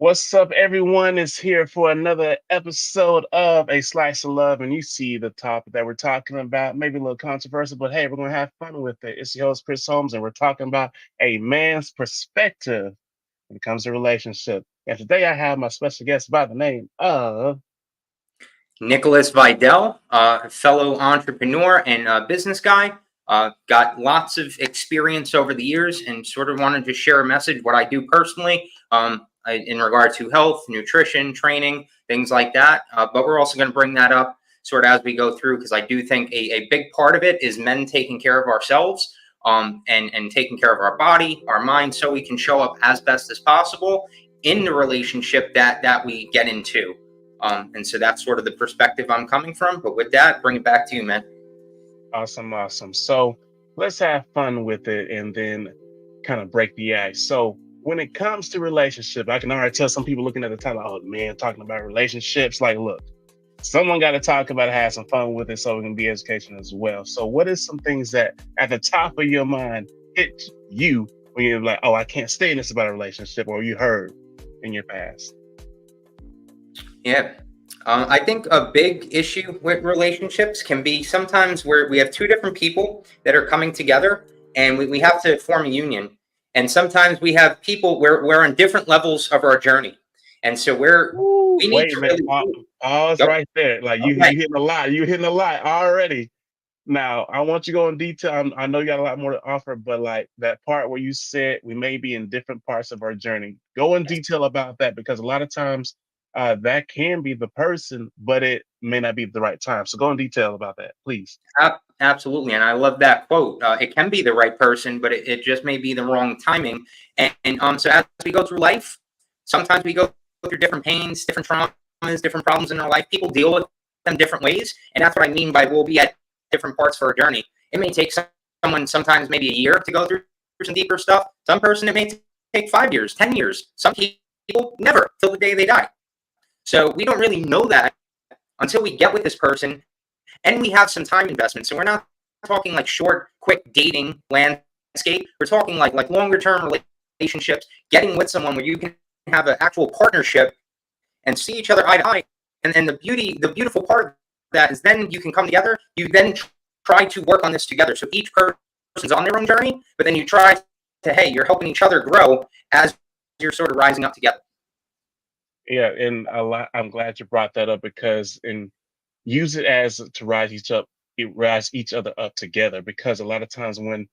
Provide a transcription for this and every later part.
What's up, everyone? Is here for another episode of A Slice of Love, and you see the topic that we're talking about, maybe a little controversial, but hey, we're gonna have fun with it. It's your host Chris Holmes, and we're talking about a man's perspective when it comes to relationship. And today I have my special guest by the name of Nicholas Vidal, fellow entrepreneur and business guy. Got lots of experience over the years and sort of wanted to share a message, what I do personally in regard to health, nutrition, training, things like that. But we're also going to bring that up sort of as we go through, because I do think a big part of it is men taking care of ourselves and taking care of our body, our mind, so we can show up as best as possible in the relationship that we get into. And so that's sort of the perspective I'm coming from. But with that, bring it back to you, man. Awesome, awesome. So let's have fun with it and then kind of break the ice. So when it comes to relationship, I can already tell some people looking at the title, oh man, talking about relationships. Like, look, someone got to talk about it, have some fun with it so it can be education as well. So what is some things that at the top of your mind hit you when you're like, oh, I can't stay in this about a relationship, or you heard in your past? Yeah. I think a big issue with relationships can be sometimes where we have two different people that are coming together and we have to form a union. And sometimes we have people where we're on different levels of our journey. And so Ooh, we need wait a to minute, really. pause Yep. right there. Like Okay. you hitting a lot. You hitting a lot already. Now, I want you to go in detail. I know you got a lot more to offer, but like that part where you said we may be in different parts of our journey, go in detail about that because a lot of times that can be the person, but it may not be the right time. So go in detail about that, please. Absolutely. And I love that quote. It can be the right person, but it just may be the wrong timing. So as we go through life, sometimes we go through different pains, different traumas, different problems in our life. People deal with them different ways. And that's what I mean by we'll be at different parts for a journey. It may take someone sometimes maybe a year to go through some deeper stuff. Some person, it may take 5 years, 10 years. Some people never till the day they die. So we don't really know that until we get with this person and we have some time investment. So we're not talking like short, quick dating landscape. We're talking like longer term relationships, getting with someone where you can have an actual partnership and see each other eye to eye. And the beautiful part of that is then you can come together. You then try to work on this together. So each person's on their own journey, but then you try to, hey, you're helping each other grow as you're sort of rising up together. Yeah, and a lot. I'm glad you brought that up because in use it as to rise each other up together. Because a lot of times when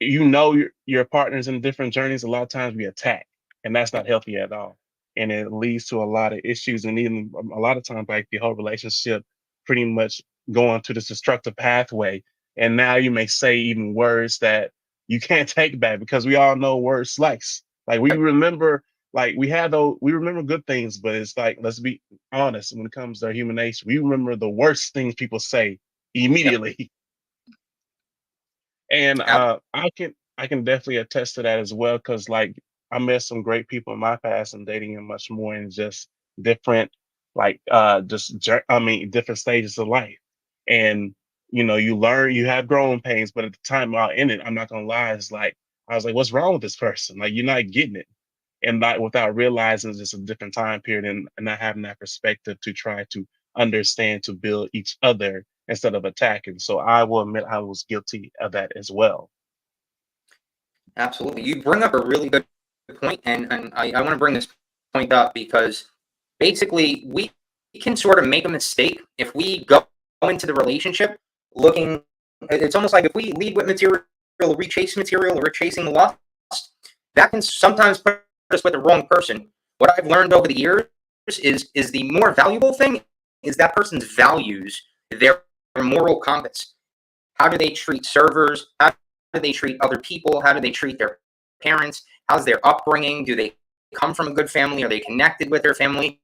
your partner's in different journeys, a lot of times we attack, and that's not healthy at all. And it leads to a lot of issues, and even a lot of times, like the whole relationship, pretty much going to this destructive pathway. And now you may say even words that you can't take back because we all know words slice. Like we remember, like we remember good things, but it's like let's be honest when it comes to human nature, we remember the worst things people say Yep. immediately. And Yep. I can definitely attest to that as well because like I met some great people in my past and dating and much more in just different like different stages of life. And you learn, you have growing pains, but at the time out in it, I'm not gonna lie, it's like I was like, what's wrong with this person? Like you're not getting it. And not without realizing it's just a different time period and not having that perspective to try to understand to build each other instead of attacking. So I will admit I was guilty of that as well. Absolutely. You bring up a really good point, and I want to bring this point up because basically we can sort of make a mistake if we go into the relationship looking. It's almost like if we lead with material, or we chase material, or we're chasing lust, that can sometimes put us with the wrong person. What I've learned over the years is the more valuable thing is that person's values, their moral compass. How do they treat servers? How do they treat other people? How do they treat their parents? How's their upbringing? Do they come from a good family? Are they connected with their family?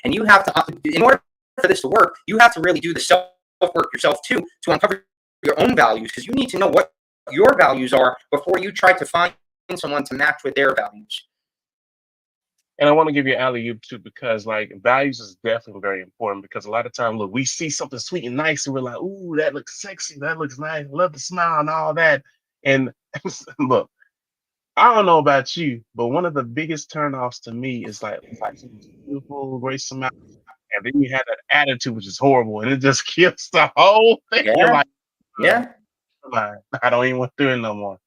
And you have to, in order for this to work, you have to really do the self work yourself too to uncover your own values because you need to know what your values are before you try to find someone to match with their values. And I want to give you alley oop too, because like values is definitely very important because a lot of time, look, we see something sweet and nice and we're like, ooh, that looks sexy, that looks nice, love the smile and all that. And look, I don't know about you, but one of the biggest turnoffs to me is like someone's beautiful, great smile, and then you have that attitude which is horrible, and it just kills the whole thing. You're Yeah, like, yeah, come on, I don't even want to do it no more.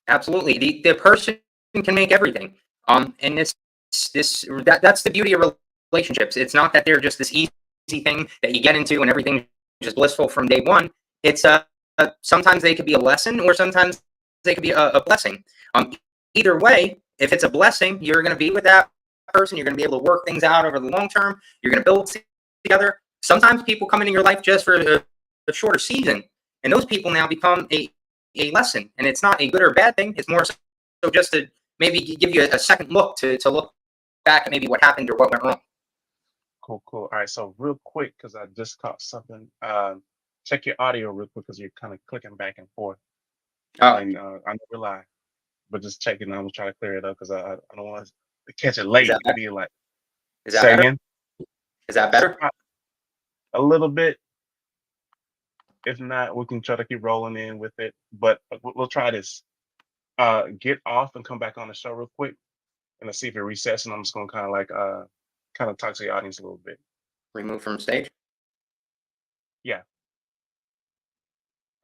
absolutely. The person can make everything. And that's the beauty of relationships. It's not that they're just this easy thing that you get into and everything just blissful from day one. It's sometimes they could be a lesson, or sometimes they could be a blessing. Um, Either way, if it's a blessing, you're going to be with that person. You're going to be able to work things out over the long term. You're going to build together. Sometimes people come into your life just for a shorter season, and those people now become a lesson. And it's not a good or bad thing. It's more so just to maybe give you a second look to look back at maybe what happened or what went wrong. Cool, cool. All right, so real quick, because I just caught something. Check your audio real quick because you're kind of clicking back and forth, Oh, and I never lie, but just checking. I'm trying to clear it up because I don't want to catch it is late that and be like, is that say better? again, Is that better? a little bit. If not, we can try to keep rolling in with it, but we'll try this. Get off and come back on the show real quick, and let's see if it resets. And I'm just gonna kind of like kind of talk to the audience a little bit. Remove from stage. Yeah.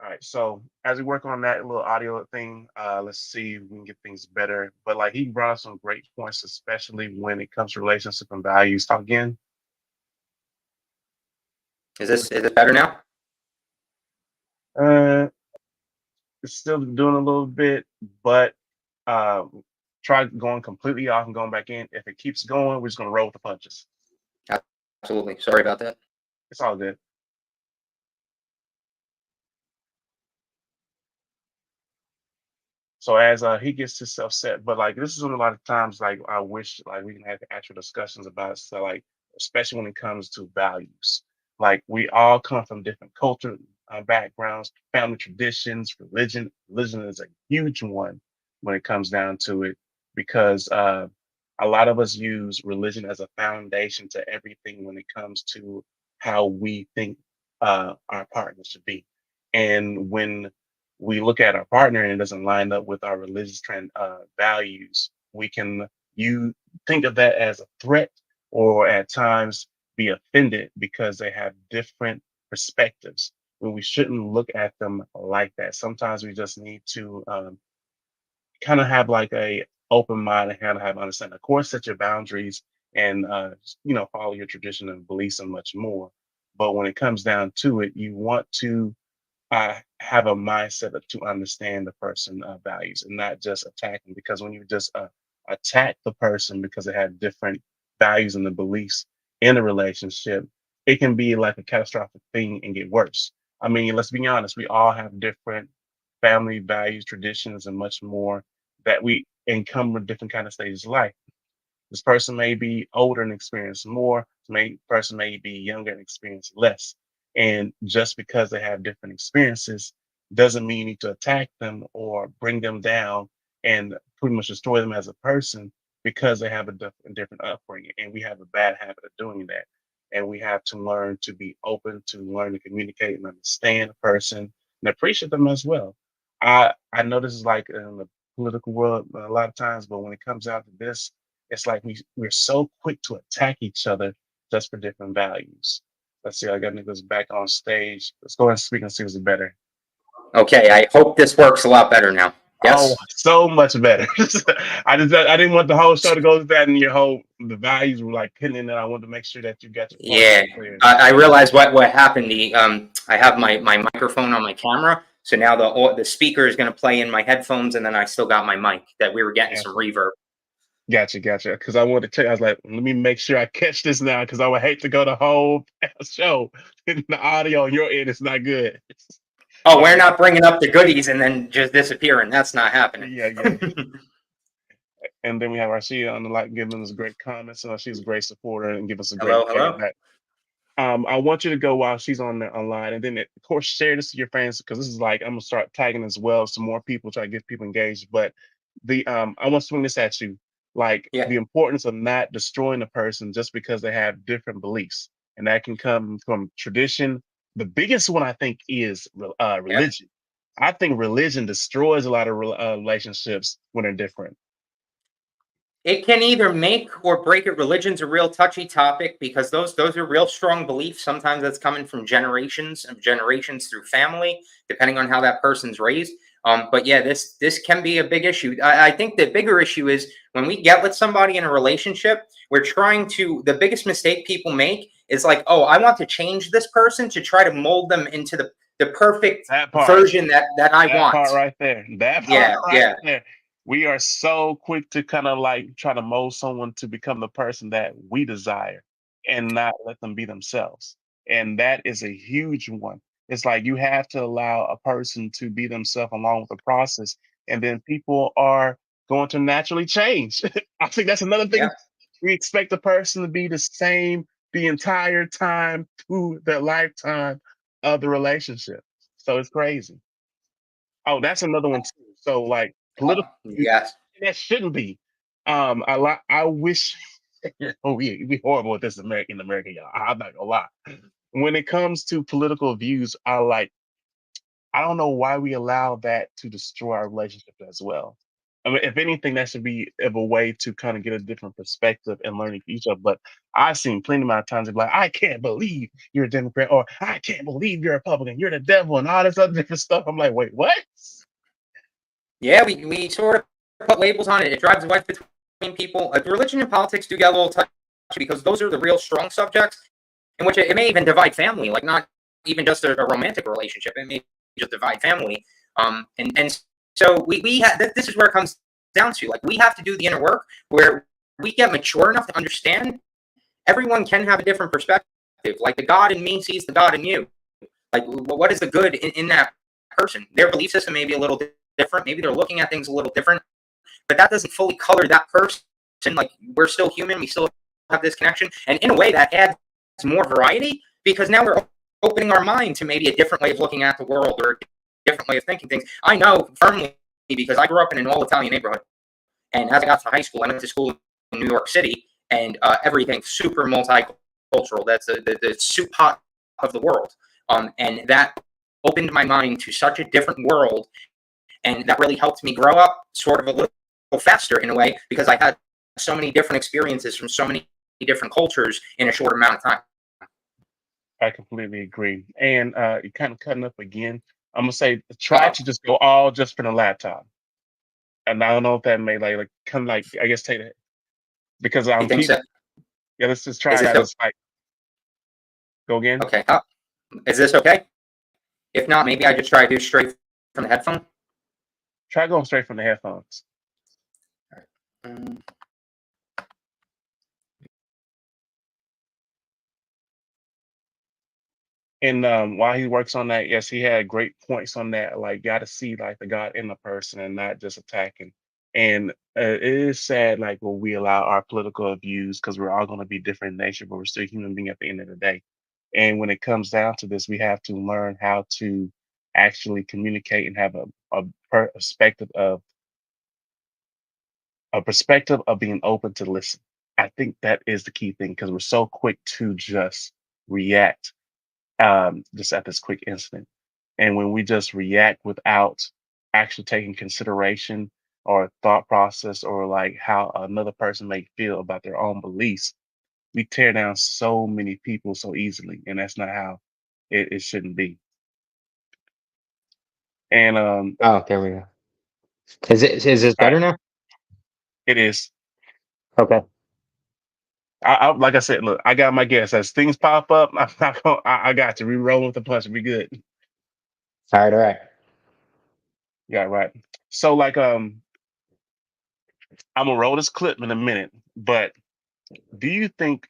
All right. So as we work on that little audio thing, let's see if we can get things better. But like he brought up some great points, especially when it comes to relationship and values. Talk again. Is it better now? Uh, it's still doing a little bit, but uh, try going completely off and going back in. If it keeps going, we're just gonna roll with the punches. Absolutely. Sorry about that. It's all good. So as he gets himself set, but like this is a lot of times like I wish like we can have actual discussions about it. So like especially when it comes to values, like we all come from different culture backgrounds, family traditions, religion. Religion is a huge one when it comes down to it because a lot of us use religion as a foundation to everything when it comes to how we think our partner should be, and when we look at our partner and it doesn't line up with our religious trend values, we can you think of that as a threat or at times be offended because they have different perspectives. When we shouldn't look at them like that. Sometimes we just need to kind of have like a open mind and kind of have understanding. Of course, set your boundaries and follow your tradition and beliefs and much more. But when it comes down to it, you want to have a mindset to understand the person values and not just attacking. Because when you just attack the person because they have different values and the beliefs in a relationship, it can be like a catastrophic thing and get worse. I mean, let's be honest, we all have different family values, traditions, and much more that we come with different kind of stages of life. This person may be older and experience more. Person may be younger and experience less. And just because they have different experiences doesn't mean you need to attack them or bring them down and pretty much destroy them as a person because they have a different upbringing. And we have a bad habit of doing that. And we have to learn to be open, to learn to communicate and understand a person and appreciate them as well. I know this is like in the political world a lot of times, but when it comes out to this, it's like we're so quick to attack each other just for different values. Let's see, I got Nicholas back on stage. Let's go ahead and speak and see what's better. Okay. I hope this works a lot better now. Oh, Yes. so much better. I didn't want the whole show to go to that and your whole the values were like hitting in there. I wanted to make sure that you got your point Yeah. clear. I realized what happened. I have my microphone on my camera, so now the speaker is going to play in my headphones, and then I still got my mic that we were getting some Gotcha, reverb. gotcha. Because I wanted to check. I was like, let me make sure I catch this now because I would hate to go the whole show and the audio on your end is not good. Oh, But we're not bringing up the goodies and then just disappearing. That's not happening. yeah. And then we have Arshia on the like giving us great comments. So she's a great supporter and give us a great Hello, hello. feedback. I want you to go while she's on the online, and then of course share this to your friends because this is like I'm gonna start tagging as well, so more people try to get people engaged. But the I want to swing this at you, like Yeah, the importance of not destroying a person just because they have different beliefs, and that can come from tradition. The biggest one I think is yeah, religion. I think religion destroys a lot of relationships when they're different. It can either make or break it. Religion's a real touchy topic because those are real strong beliefs. Sometimes that's coming from generations and generations through family, depending on how that person's raised. But yeah, this can be a big issue. I think the bigger issue is when we get with somebody in a relationship, we're trying to. The biggest mistake people make is like, oh, I want to change this person to try to mold them into the perfect That part, version that I that want. part right there, that part Yeah, right yeah. there. We are so quick to kind of like try to mold someone to become the person that we desire and not let them be themselves. And that is a huge one. It's like you have to allow a person to be themselves along with the process, and then people are going to naturally change. I think that's another thing. Yeah. We expect the person to be the same the entire time through their lifetime of the relationship. So it's crazy. Oh, that's another one too. So like political views, Yes. that shouldn't be. I wish oh we horrible at this in America, y'all. I'm not gonna lie. When it comes to political views, I don't know why we allow that to destroy our relationship as well. I mean, if anything, that should be of a way to kind of get a different perspective and learning from each other. But I've seen plenty amount of times they're like, I can't believe you're a Democrat, or I can't believe you're a Republican, you're the devil, and all this other different stuff. I'm like, wait, what? Yeah, we sort of put labels on it. It drives a wedge between people. Religion and politics do get a little touchy because those are the real strong subjects in which it may even divide family, like not even just a romantic relationship. It may just divide family. And so we have this is where it comes down to. Like we have to do the inner work where we get mature enough to understand everyone can have a different perspective. Like the God in me sees the God in you. Like what is the good in that person? Their belief system may be a little different. Maybe they're looking at things a little different, but that doesn't fully color that person. Like we're still human. We still have this connection. And in a way that adds more variety because now we're opening our mind to maybe a different way of looking at the world or a different way of thinking things. I know firmly because I grew up in an all Italian neighborhood. And as I got to high school, I went to school in New York City and everything super multicultural. That's the soup pot of the world. And that opened my mind to such a different world. And that really helped me grow up sort of a little faster in a way because I had so many different experiences from so many different cultures in a short amount of time. I completely agree. And you're kind of cutting up again. I'm gonna say try Uh-oh. to just go all just for the laptop. And I don't know if that may like come like I guess take it because You I'm think keep so? yeah, let's just Is try this that. It's like go again. okay? Is this okay? If not, maybe I just try to do straight from the headphone. Try going straight from the headphones. Um, And while he works on that, yes, he had great points on that. Like, got to see like the God in the person and not just attacking. And it is sad, like, when we allow our political views because we're all going to be different in nature, but we're still human being at the end of the day. And when it comes down to this, we have to learn how to actually communicate and have perspective of a perspective of being open to listen. I think that is the key thing because we're so quick to just react just at this quick incident. And when we just react without actually taking consideration or thought process or like how another person may feel about their own beliefs, we tear down so many people so easily. And that's not how it shouldn't be. And oh, there we go. Is this I, better now? it is. Okay. Like I said, look, I got my guess. As things pop up, I'm not gonna, I got to re-roll with the punch. Be good. All right. All right. Yeah, right. So like I'm gonna roll this clip in a minute, but do you think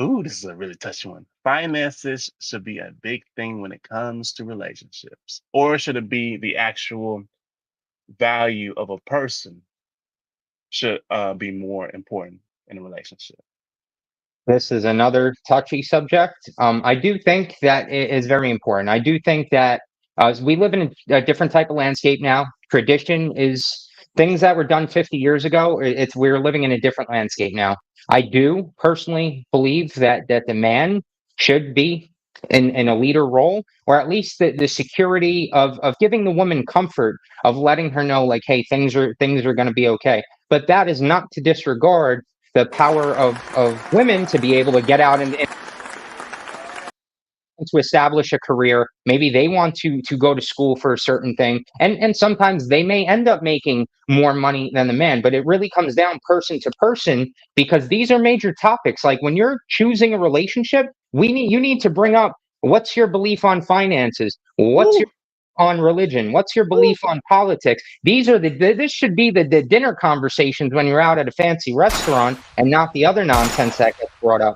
ooh, this is a really touchy one. Finances should be a big thing when it comes to relationships, or should it be the actual value of a person should be more important in a relationship? This is another touchy subject. I do think that it is very important. I do think that we live in a different type of landscape now. Tradition is things that were done 50 years ago. It's we're living in a different landscape now. I do personally believe that the man should be in a leader role, or at least the security of giving the woman comfort, of letting her know, like, hey, things are going to be okay. But that is not to disregard the power of women to be able to get out and to establish a career. Maybe they want to go to school for a certain thing, and sometimes they may end up making more money than the man. But it really comes down person to person, because these are major topics. Like when you're choosing a relationship, you need to bring up, what's your belief on finances, what's your Woo, on religion, what's your woo. belief on politics. These are this should be the dinner conversations when you're out at a fancy restaurant, and not the other nonsense that gets brought up.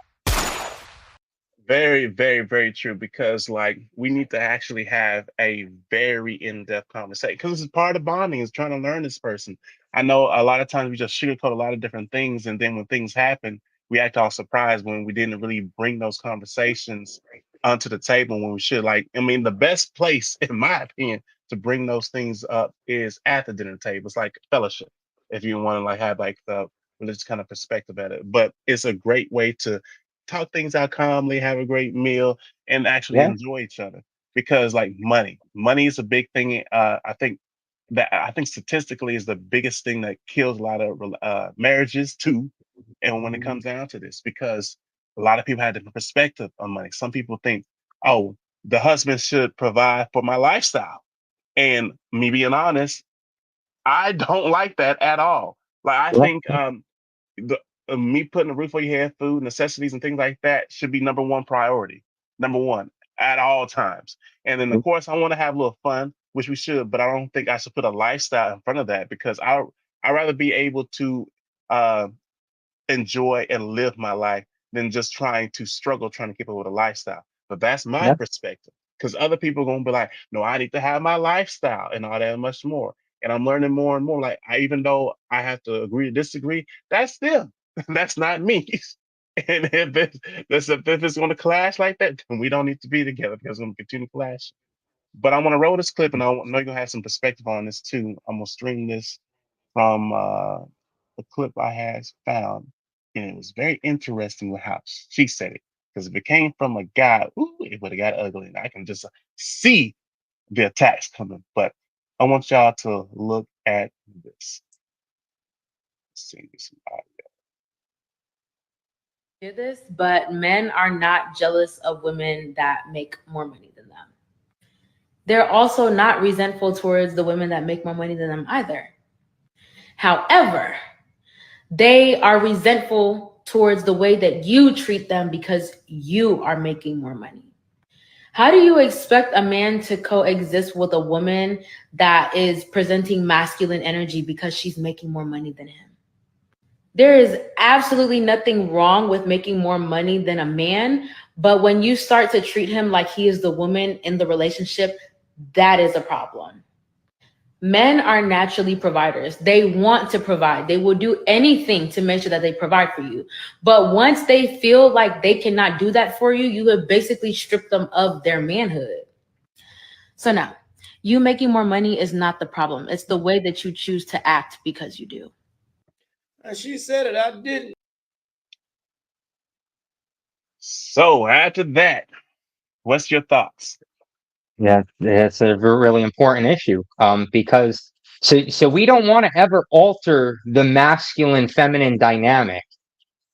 Very, very, very true. Because like we need to actually have a very in-depth conversation because it's part of bonding is trying to learn this person. I know a lot of times we just sugarcoat a lot of different things, and then when things happen, we act all surprised when we didn't really bring those conversations onto the table when we should. Like, I mean, the best place, in my opinion, to bring those things up is at the dinner table. It's like fellowship, if you want to like have like the religious kind of perspective at it. But it's a great way to talk things out calmly, have a great meal, and actually Yeah. enjoy each other. Because like money is a big thing. I think statistically is the biggest thing that kills a lot of marriages too. And when it comes down to this, because a lot of people have different perspective on money. Some people think, oh, the husband should provide for my lifestyle. And me being honest, I don't like that at all. Like I think the me putting a roof over your head, food, necessities, and things like that should be number one priority. Number one at all times. And then of course I want to have a little fun, which we should, but I don't think I should put a lifestyle in front of that because I rather be able to uh enjoy and live my life than just trying to struggle trying to keep up with a lifestyle. But that's my Yeah. perspective. Because other people are gonna be like, no, I need to have my lifestyle and all that and much more. And I'm learning more and more. Like even though I have to agree to disagree, that's them. That's not me. And if it's gonna clash like that, then we don't need to be together because it's gonna continue clashing. But I want to roll this clip, and I know you're gonna have some perspective on this too. I'm gonna stream this from the clip I had found, and it was very interesting with how she said it. Because if it came from a guy, ooh, it would have got ugly, and I can just see the attacks coming. But I want y'all to look at this. Let's see this. Hear this, but men are not jealous of women that make more money than them. They're also not resentful towards the women that make more money than them either. However, they are resentful towards the way that you treat them because you are making more money. How do you expect a man to coexist with a woman that is presenting masculine energy because she's making more money than him? There is absolutely nothing wrong with making more money than a man, but when you start to treat him like he is the woman in the relationship, that is a problem. Men are naturally providers. They want to provide. They will do anything to make sure that they provide for you. But once they feel like they cannot do that for you, you have basically stripped them of their manhood. So now, you making more money is not the problem. It's the way that you choose to act because you do. And she said it. I didn't. So after that, what's your thoughts? Yeah, it's a really important issue, because so we don't want to ever alter the masculine feminine dynamic.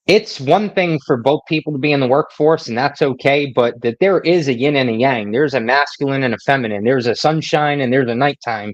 It's one thing for both people to be in the workforce, and that's okay, but that there is a yin and a yang. There's a masculine and a feminine. There's a sunshine and there's a nighttime,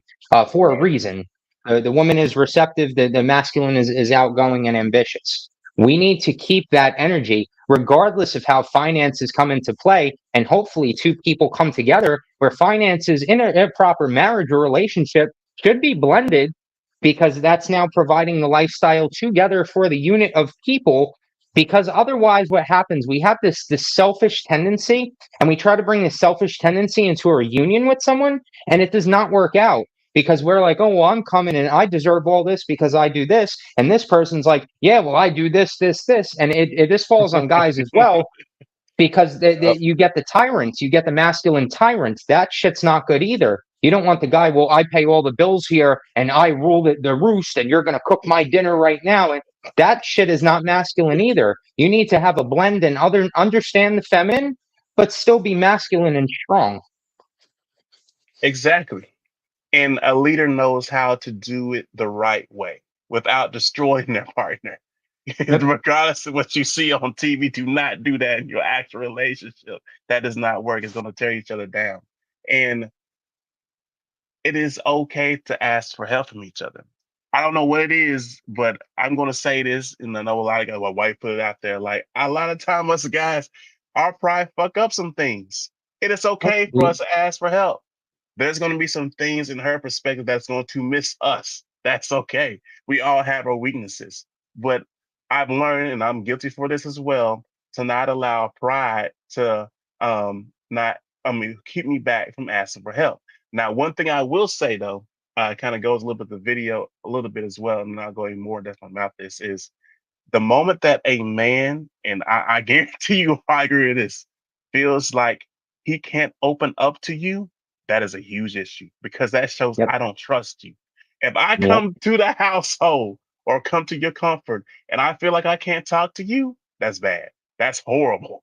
for a Right. reason. The woman is receptive, the masculine is outgoing and ambitious. We need to keep that energy, regardless of how finances come into play. And hopefully, two people come together where finances in a proper marriage or relationship should be blended, because that's now providing the lifestyle together for the unit of people. Because otherwise what happens, we have this selfish tendency, and we try to bring this selfish tendency into a reunion with someone, and it does not work out, because we're like, oh, well, I'm coming and I deserve all this because I do this, and this person's like, yeah, well, I do this, and this falls on guys as well, because Yep. you get the tyrants, you get the masculine tyrants. That shit's not good either. You don't want the guy, well, I pay all the bills here and I rule the roost, and you're going to cook my dinner right now. And that shit is not masculine either. You need to have a blend and understand the feminine, but still be masculine and strong. Exactly. And a leader knows how to do it the right way without destroying their partner. Yep. Regardless of what you see on TV, do not do that in your actual relationship. That does not work. It's going to tear each other down. And it is okay to ask for help from each other. I don't know what it is, but I'm going to say this, and I know a lot of my wife put it out there. Like a lot of time, us guys, our pride fuck up some things. It is okay for us to ask for help. There's going to be some things in her perspective that's going to miss us. That's okay. We all have our weaknesses, but I've learned, and I'm guilty for this as well, to not allow pride to not, keep me back from asking for help. Now, one thing I will say though, kind of goes a little bit the video a little bit as well, and I'll go even more depth about this is the moment that a man, and I guarantee you, I agree with this, feels like he can't open up to you, that is a huge issue because that shows Yep. I don't trust you. If I Yep. come to the household or come to your comfort and I feel like I can't talk to you, that's bad. That's horrible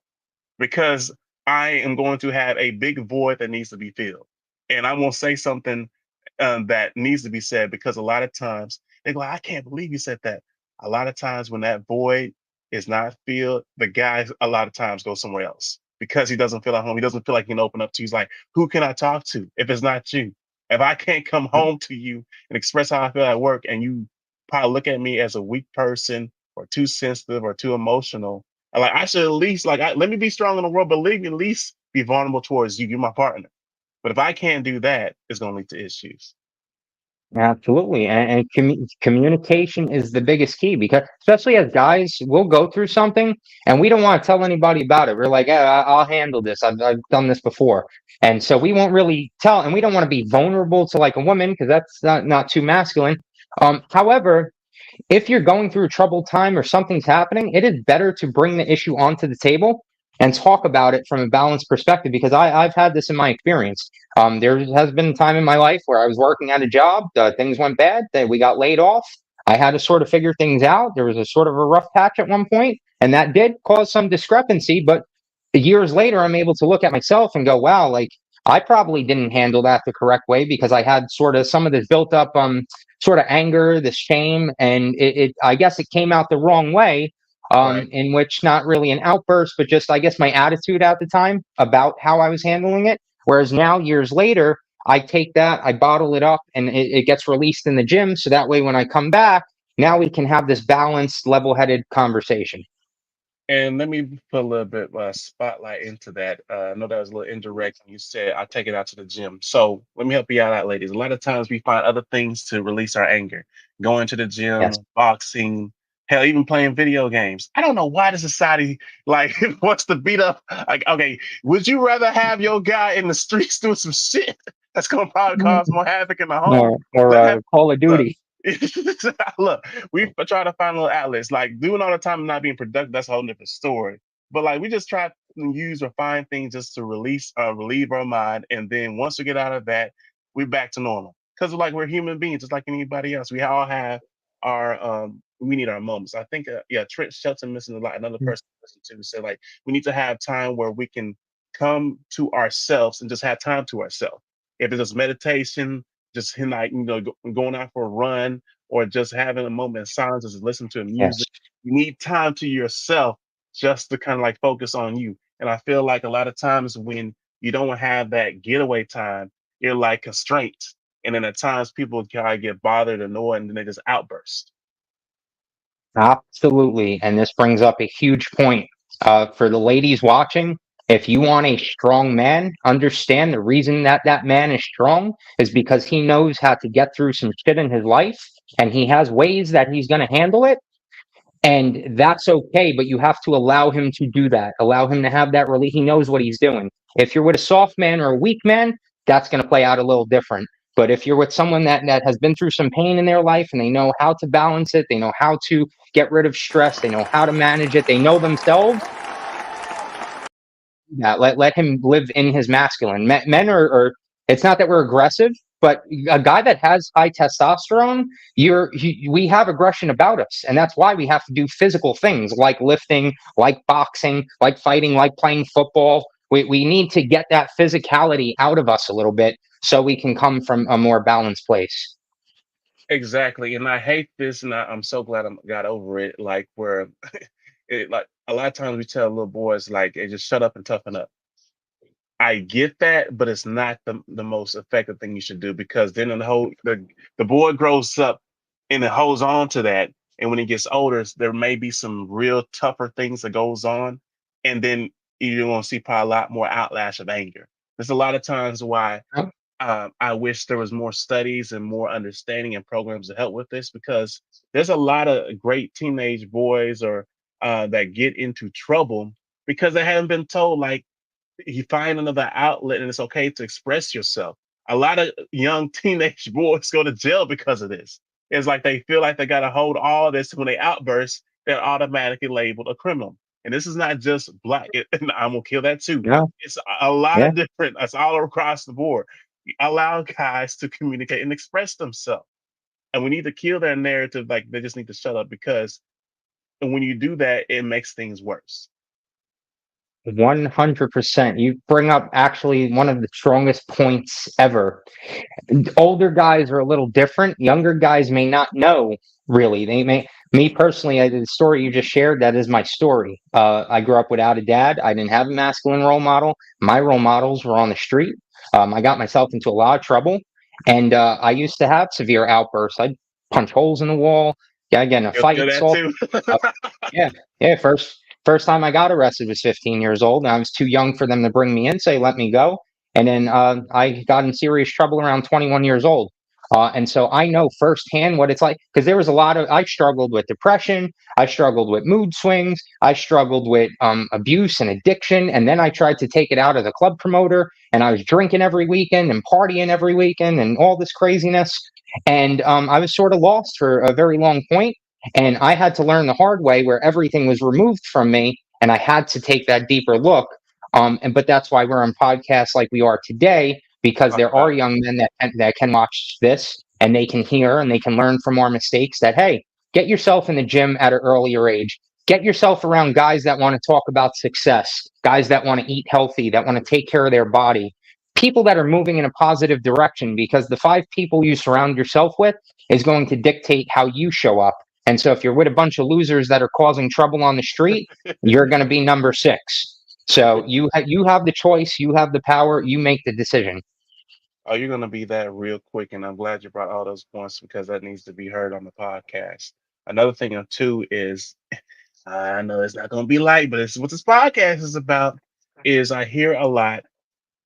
because I am going to have a big void that needs to be filled. And I won't say something that needs to be said because a lot of times they go, I can't believe you said that. A lot of times when that void is not filled, the guy a lot of times goes somewhere else because he doesn't feel at home. He doesn't feel like he can open up to you. He's like, who can I talk to if it's not you? If I can't come home to you and express how I feel at work and you probably look at me as a weak person or too sensitive or too emotional, like I should at least let me be strong in the world, but let me at least be vulnerable towards you. You're my partner. But if I can't do that, it's going to lead to issues. Absolutely, and communication is the biggest key because, especially as guys, we'll go through something and we don't want to tell anybody about it. We're like, I'll handle this. I've done this before, and so we won't really tell, and we don't want to be vulnerable to like a woman because that's not too masculine. However, if you're going through a troubled time or something's happening, it is better to bring the issue onto the table and talk about it from a balanced perspective because I've had this in my experience. There has been a time in my life where I was working at a job, things went bad, that we got laid off. I had to sort of figure things out. There was a sort of a rough patch at one point, and that did cause some discrepancy. But years later, I'm able to look at myself and go, wow, like I probably didn't handle that the correct way because I had sort of some of this built up sort of anger, this shame, and it I guess it came out the wrong way, Right. in which not really an outburst, but just I guess my attitude at the time about how I was handling it. Whereas now, years later, I take that, I bottle it up, and it gets released in the gym. So that way, when I come back, now we can have this balanced, level-headed conversation. And let me put a little bit spotlight into that. I know that was a little indirect. And you said I take it out to the gym. So let me help you out, ladies. A lot of times we find other things to release our anger. Going to the Yes. gym, boxing, hell, even playing video games. I don't know why the society like wants to beat up. Like, okay, would you rather have your guy in the streets doing some shit that's gonna probably cause more havoc in the home? Or Let have Call of look. Duty. Look, we try to find little outlets. Like doing all the time and not being productive, that's a whole different story. But like we just try to use or find things just to relieve our mind. And then once we get out of that, we're back to normal. Because like we're human beings, just like anybody else. We all have our we need our moments. I think yeah, Trent Shelton missing a lot. Another person listened to said like we need to have time where we can come to ourselves and just have time to ourselves. If it's just meditation, just like going out for a run or just having a moment of silence, just listen to Yes. music. You need time to yourself just to kind of like focus on you. And I feel like a lot of times when you don't have that getaway time, you're like constrained. And then at times people kind of get bothered, annoyed, and then they just outburst. Absolutely. And this brings up a huge point for the ladies watching. If you want a strong man, understand the reason that that man is strong is because he knows how to get through some shit in his life and he has ways that he's going to handle it. And that's okay, but you have to allow him to do that. Allow him to have that release. He knows what he's doing. If you're with a soft man or a weak man, that's going to play out a little different. But if you're with someone that has been through some pain in their life and they know how to balance it, they know how to get rid of stress, they know how to manage it, they know themselves, yeah, let him live in his masculine. Men are it's not that we're aggressive, but a guy that has high testosterone, we have aggression about us, and that's why we have to do physical things like lifting, like boxing, like fighting, like playing football. We need to get that physicality out of us a little bit so we can come from a more balanced place. Exactly. And I hate this, and I'm so glad I got over it. Like where like a lot of times we tell little boys like, hey, just shut up and toughen up. I get that, but it's not the most effective thing you should do, because then the boy grows up and it holds on to that. And when he gets older, there may be some real tougher things that goes on. And then you're gonna see probably a lot more outlash of anger. There's a lot of times why I wish there was more studies and more understanding and programs to help with this, because there's a lot of great teenage boys or that get into trouble because they haven't been told, like, you find another outlet and it's okay to express yourself. A lot of young teenage boys go to jail because of this. It's like they feel like they got to hold all this. When they outburst, they're automatically labeled a criminal. And this is not just black. And I'm gonna kill that too. Yeah, It's a lot yeah. of different. It's all across the board. Allow guys to communicate and express themselves, and we need to kill that narrative. Like they just need to shut up, because when you do that, it makes things worse. 100%. You bring up actually one of the strongest points ever. Older guys are a little different. Younger guys may not know really. They may, me personally, the story you just shared, that is my story. I grew up without a dad. I didn't have a masculine role model. My role models were on the street. I got myself into a lot of trouble, and I used to have severe outbursts. I'd punch holes in the wall. Yeah, get in a You'll feel fight. that too. Yeah, yeah. First time I got arrested was 15 years old, and I was too young for them to bring me in, say let me go. And then I got in serious trouble around 21 years old. And so I know firsthand what it's like, because there was a lot of, I struggled with depression, I struggled with mood swings, I struggled with abuse and addiction, and then I tried to take it out of the club promoter, and I was drinking every weekend and partying every weekend and all this craziness. And I was sort of lost for a very long point. And I had to learn the hard way where everything was removed from me, and I had to take that deeper look. But that's why we're on podcasts like we are today, because Talk there about are it. young men that can watch this and they can hear and they can learn from our mistakes. That hey, get yourself in the gym at an earlier age. Get yourself around guys that want to talk about success, guys that want to eat healthy, that want to take care of their body, people that are moving in a positive direction, because the 5 people you surround yourself with is going to dictate how you show up. And so if you're with a bunch of losers that are causing trouble on the street, you're going to be number 6. So you have the choice, you have the power, you make the decision. Oh, you're gonna be that real quick, and I'm glad you brought all those points, because that needs to be heard on the podcast. Another thing too is, I know it's not gonna be light, but it's what this podcast is about. Is I hear a lot,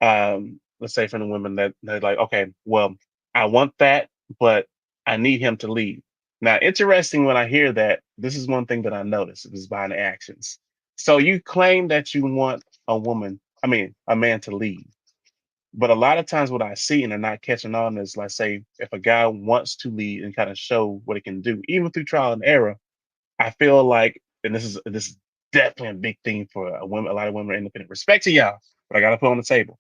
let's say from the women that they're like, okay, well, I want that, but I need him to lead. Now, interesting when I hear that, this is one thing that I notice is behind the actions. So you claim that you want a man to lead. But a lot of times what I see and they're not catching on is, let's say, if a guy wants to lead and kind of show what he can do, even through trial and error, I feel like, and this is definitely a big thing for a lot of women are independent. Respect to y'all, but I gotta put on the table.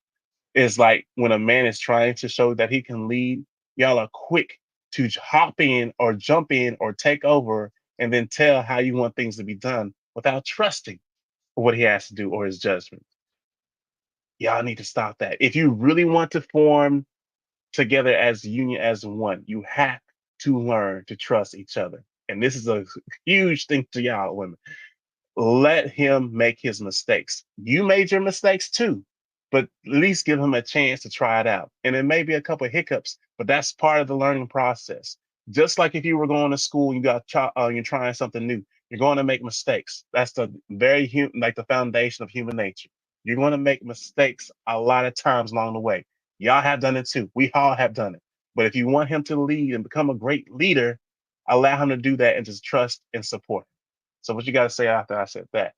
Is like when a man is trying to show that he can lead, y'all are quick to hop in or jump in or take over and then tell how you want things to be done without trusting what he has to do or his judgment. Y'all need to stop that. If you really want to form together as a union, as one, you have to learn to trust each other. And this is a huge thing to y'all women. Let him make his mistakes. You made your mistakes too, but at least give him a chance to try it out. And it may be a couple of hiccups, but that's part of the learning process. Just like if you were going to school, you're trying something new. You're going to make mistakes. That's the very like the foundation of human nature. You're going to make mistakes a lot of times along the way. Y'all have done it too. We all have done it. But if you want him to lead and become a great leader, allow him to do that and just trust and support. So what you got to say after I said that?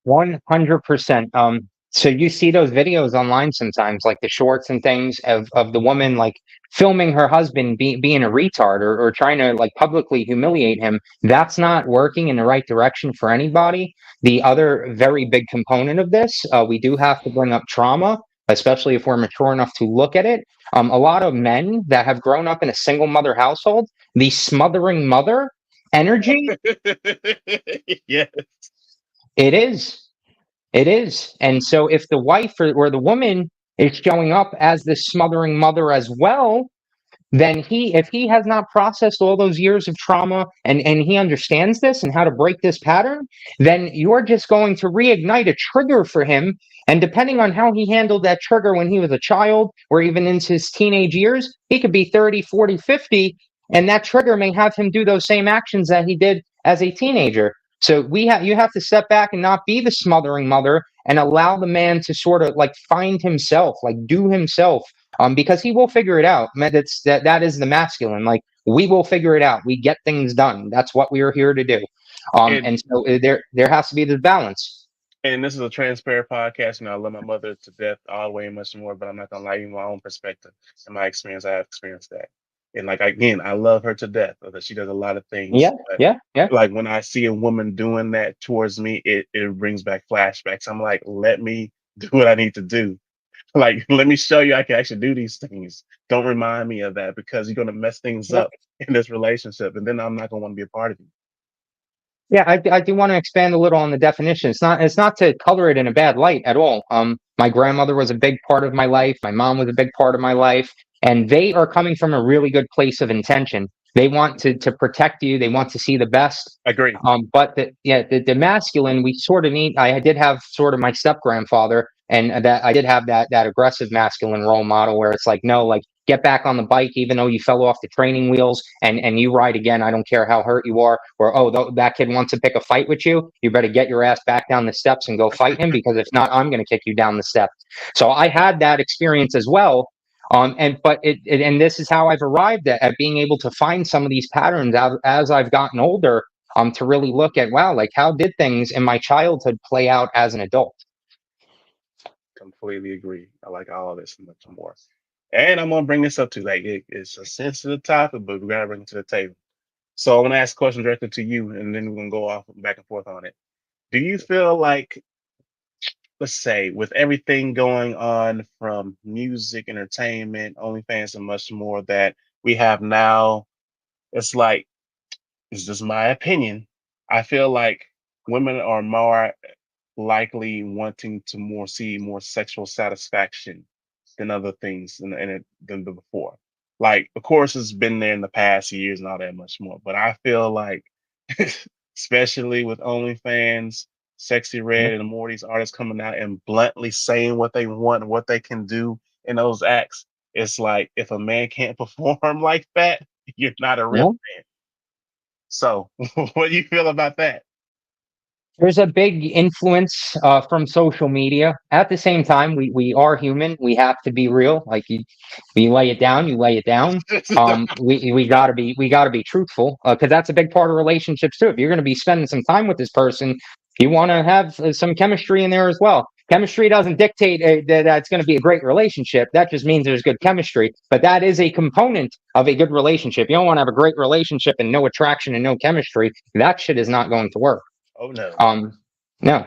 100%. So you see those videos online sometimes, like the shorts and things of the woman like filming her husband being a retard, or trying to like publicly humiliate him. That's not working in the right direction for anybody. The other very big component of this, we do have to bring up trauma, especially if we're mature enough to look at it. A lot of men that have grown up in a single mother household, the smothering mother energy, Yeah. it is. It is. And so if the wife or the woman is showing up as this smothering mother as well, then if he has not processed all those years of trauma and he understands this and how to break this pattern, then you're just going to reignite a trigger for him. And depending on how he handled that trigger when he was a child or even into his teenage years, he could be 30, 40, 50, and that trigger may have him do those same actions that he did as a teenager. So you have to step back and not be the smothering mother and allow the man to sort of like find himself, like do himself, because he will figure it out. That is the masculine. Like, we will figure it out. We get things done. That's what we are here to do. And And so there has to be this balance. and this is a transparent podcast. I love my mother to death, all the way and much more. But I'm not gonna lie, in my own perspective and my experience, I have experienced that. And like again, I love her to death because she does a lot of things. Yeah, But yeah, yeah. like when I see a woman doing that towards me, it brings back flashbacks. I'm like, let me do what I need to do. Like, let me show you I can actually do these things. Don't remind me of that because you're gonna mess things Yeah. up in this relationship, and then I'm not gonna want to be a part of you. Yeah, I do want to expand a little on the definition. It's not to color it in a bad light at all. My grandmother was a big part of my life. My mom was a big part of my life, and they are coming from a really good place of intention. They want to protect you. They want to see the best. Agree. But the masculine, we sort of need. I did have sort of my step grandfather, and that I did have that aggressive masculine role model where it's like, no, like, get back on the bike even though you fell off the training wheels, and you ride again. I don't care how hurt you are. Or, oh, that kid wants to pick a fight with you. You better get your ass back down the steps and go fight him, because if not, I'm going to kick you down the steps. So I had that experience as well. And this is how I've arrived at being able to find some of these patterns as I've gotten older, to really look at, wow, like, how did things in my childhood play out as an adult? Completely agree. I like all of this and much more. And I'm gonna bring this up too. Like it's a sensitive topic, but we gotta bring it to the table. So I'm gonna ask a question directly to you, and then we're gonna go off back and forth on it. Do you feel like, let's say, with everything going on from music, entertainment, OnlyFans, and much more that we have now, it's like, it's just my opinion. I feel like women are more likely wanting to more see more sexual satisfaction than other things than before. Like, of course, it's been there in the past years and all that much more. But I feel like, especially with OnlyFans, Sexy Yeah. Red, and more of these artists coming out and bluntly saying what they want and what they can do in those acts, it's like if a man can't perform like that, you're not a real Yeah. man. So, what do you feel about that? There's a big influence from social media. At the same time, we are human. We have to be real. Like, you lay it down, you lay it down. We gotta be truthful, because that's a big part of relationships too. If you're going to be spending some time with this person, you want to have some chemistry in there as well. Chemistry doesn't dictate that it's going to be a great relationship. That just means there's good chemistry. But that is a component of a good relationship. You don't want to have a great relationship and no attraction and no chemistry. That shit is not going to work. Oh no. Um, no,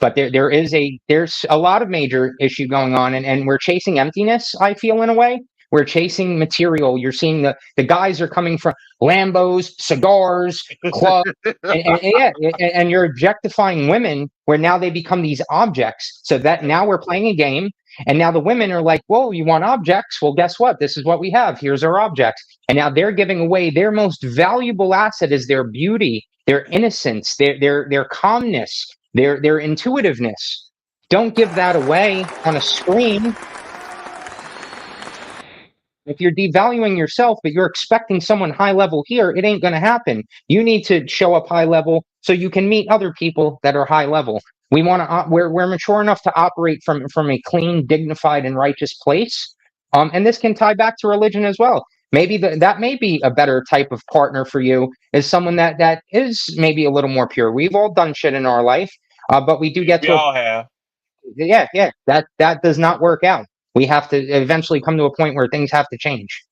but there's a lot of major issue going on, and we're chasing emptiness. I feel, in a way, we're chasing material. You're seeing the guys are coming from Lambos, cigars, clubs, and you're objectifying women, where now they become these objects. So that now we're playing a game, and now the women are like, "Whoa, you want objects? Well, guess what? This is what we have. Here's our objects." And now they're giving away their most valuable asset, is their beauty, their innocence, their calmness, their intuitiveness. Don't give that away on a screen. If you're devaluing yourself, but you're expecting someone high level here, it ain't going to happen. You need to show up high level so you can meet other people that are high level. We're mature enough to operate from a clean, dignified, and righteous place. And this can tie back to religion as well. Maybe that may be a better type of partner for you, is someone that is maybe a little more pure. We've all done shit in our life, but we do get We to a all have. yeah, that does not work out. We have to eventually come to a point where things have to change.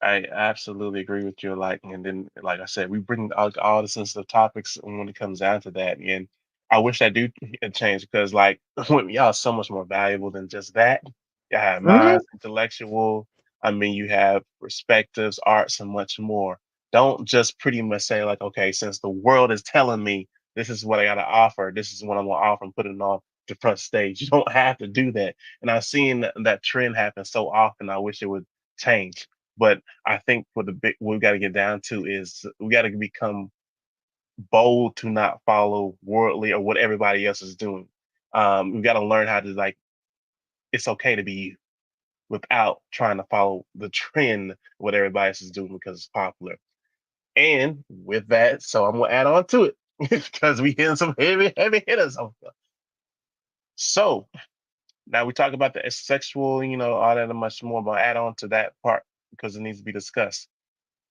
I absolutely agree with you. Like, and then, like I said, we bring all the sensitive topics when it comes down to that. And I wish I do change because, like, women, y'all are so much more valuable than just that. You have Mhm. minds, intellectual. I mean, you have perspectives, arts, and much more. Don't just pretty much say, like, okay, since the world is telling me This is what I got to offer. This is what I'm going to offer and put it on the front stage. You don't have to do that. And I've seen that trend happen so often. I wish it would change. But I think for the big, what we got to get down to is we got to become bold to not follow worldly or what everybody else is doing. We got to learn how to like, it's okay to be you without trying to follow the trend what everybody else is doing because it's popular. And with that, so I'm gonna add on to it because we hitting some heavy hitters. So now we talk about the sexual, all that and much more, but I'll add on to that part because it needs to be discussed.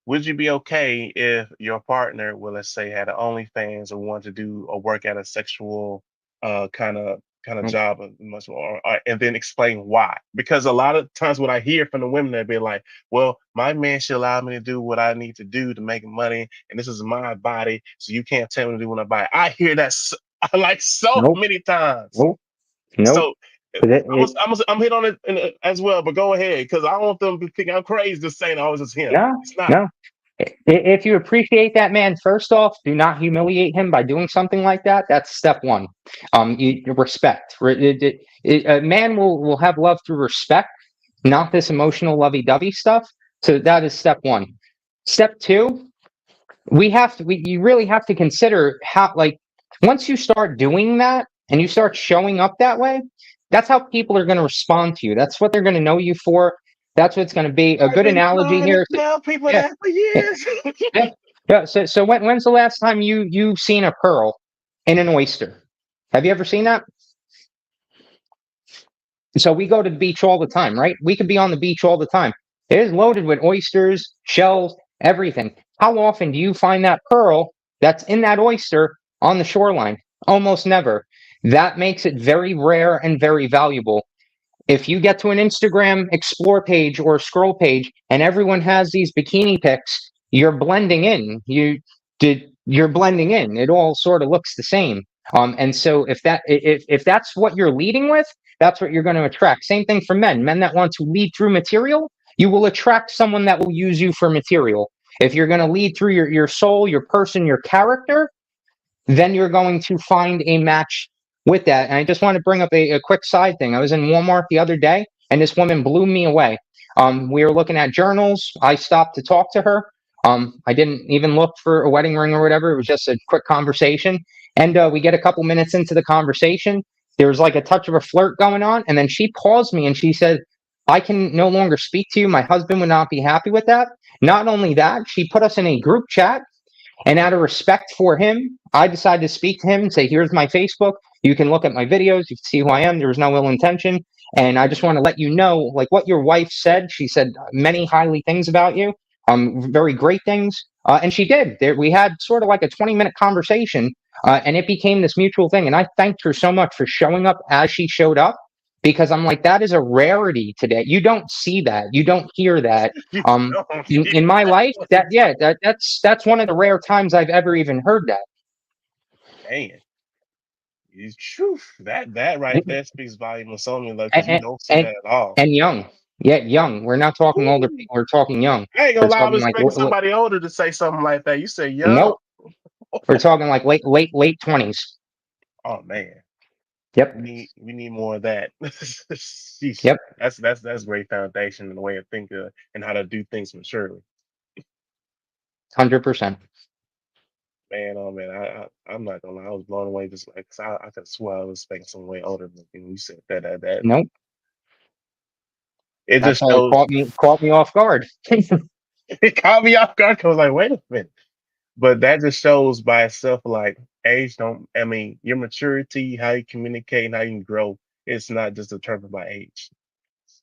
Would you be okay if your partner, well, let's say, had an OnlyFans or wanted to do or work at a sexual kind of Mm. job, much more, and then explain why? Because a lot of times, what I hear from the women, they'd be like, "Well, my man should allow me to do what I need to do to make money, and this is my body, so you can't tell me to do what I buy." I hear that like so Nope, many times. nope, nope. So But I'm hit on it as well, but go ahead because I don't want them to think I'm crazy just saying, "Oh, it's just him." no, It's not. no. If you appreciate that man, first off, do not humiliate him by doing something like that. That's step one. Respect. A man will have love through respect, not this emotional lovey-dovey stuff. So that is step one. Step two, you really have to consider how, like, once you start doing that and you start showing up that way, that's how people are going to respond to you. That's what they're going to know you for. That's what's going to be a I've good been analogy trying to here. tell people Yeah, that for years. yeah, yeah. So when's the last time you've seen a pearl in an oyster? Have you ever seen that? So we go to the beach all the time, right? We could be on the beach all the time. It is loaded with oysters, shells, everything. How often do you find that pearl that's in that oyster on the shoreline? Almost never. That makes it very rare and very valuable. If you get to an Instagram explore page or scroll page and everyone has these bikini pics, you're blending in. You're blending in. It all sort of looks the same. And so if that's what you're leading with, that's what you're going to attract. Same thing for men. Men that want to lead through material, you will attract someone that will use you for material. If you're going to lead through your soul, your person, your character, then you're going to find a match with that. And I just want to bring up a quick side thing. I was in Walmart the other day, and this woman blew me away. We were looking at journals. I stopped to talk to her. I didn't even look for a wedding ring or whatever. It was just a quick conversation. And we get a couple minutes into the conversation. There was like a touch of a flirt going on. And then she paused me and she said, I can no longer speak to you. My husband would not be happy with that. Not only that, she put us in a group chat, and out of respect for him, I decided to speak to him and say, here's my Facebook. You can look at my videos. You can see who I am. There was no ill intention. And I just want to let you know, like what your wife said. She said many highly things about you, very great things. And she did. We had sort of like a 20-minute conversation, and it became this mutual thing. And I thanked her so much for showing up as she showed up, because I'm like, that is a rarity today. You don't see that. You don't hear that. You Um, don't in my life, that's one of the rare times I've ever even heard that. man. You truth. That right there speaks volumes on me, because you And don't see and, that at all. and young, yeah, young. We're not talking older Ooh. people. We're talking young. I ain't gonna We're lie, I talking was like expecting somebody older to say something like that. You say young. nope. We're talking like late 20s. Oh man. Yep, We need more of that. Sheesh. yep, That's great foundation and the way of thinking and how to do things maturely. 100%. Man, oh man, I'm not gonna lie, I was blown away just like 'cause I could swear I was expecting someone way older than you said that. Nope. It That's just how it shows. caught me off guard. It caught me off guard. I was like, wait a minute. But that just shows by itself, like age don't. I mean, your maturity, how you communicate, and how you can grow. It's not just determined by age.